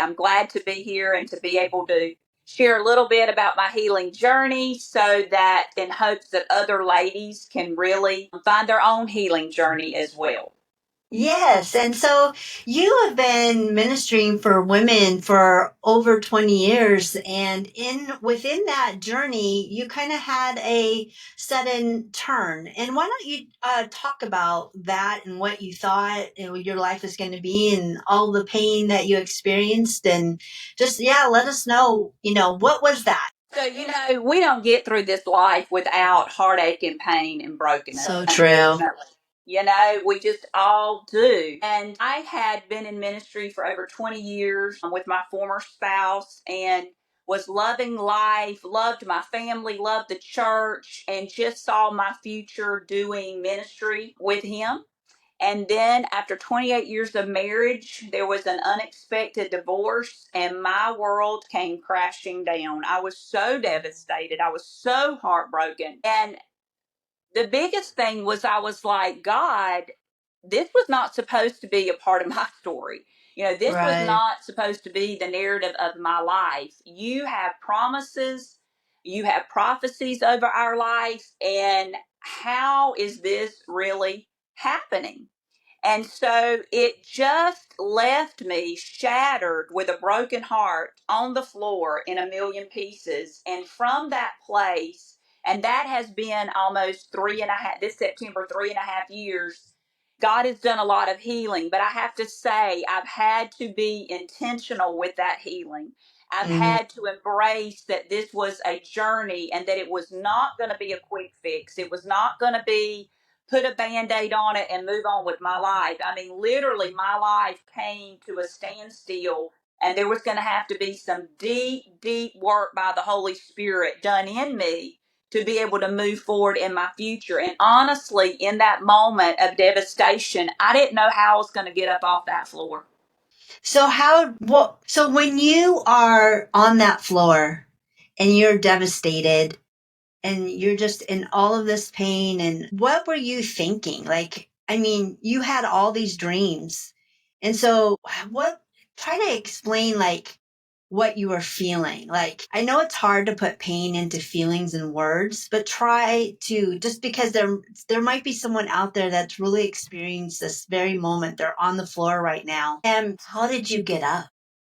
I'm glad to be here and to be able to share a little bit about my healing journey so that in hopes that other ladies can really find their own healing journey as well. Yes. And so you have been ministering for women for over 20 years. And within that journey, you kind of had a sudden turn. And why don't you talk about that and what you thought your life was going to be and all the pain that you experienced? And just, yeah, let us know, what was that? So, we don't get through this life without heartache and pain and brokenness. So true. We just all do. And I had been in ministry for over 20 years with my former spouse and was loving life, loved my family, loved the church, and just saw my future doing ministry with him. And then after 28 years of marriage, there was an unexpected divorce and my world came crashing down. I was so devastated. I was so heartbroken. And the biggest thing was I was like, God, this was not supposed to be a part of my story. This was Right. not supposed to be the narrative of my life. You have promises, you have prophecies over our life, and how is this really happening? And so it just left me shattered with a broken heart on the floor in a million pieces. And from that place, and that has been almost this September, 3.5 years, God has done a lot of healing. But I have to say, I've had to be intentional with that healing. I've had to embrace that this was a journey and that it was not going to be a quick fix. It was not going to be put a Band-Aid on it and move on with my life. I mean, literally, my life came to a standstill, and there was going to have to be some deep, deep work by the Holy Spirit done in me to be able to move forward in my future. And honestly, in that moment of devastation, I didn't know how I was going to get up off that floor. So when you are on that floor and you're devastated, and you're just in all of this pain, and what were you thinking? Like, I mean, you had all these dreams. And so try to explain like what you were feeling. Like, I know it's hard to put pain into feelings and words, but try to, just because there might be someone out there that's really experienced this very moment. They're on the floor right now. And how did you get up?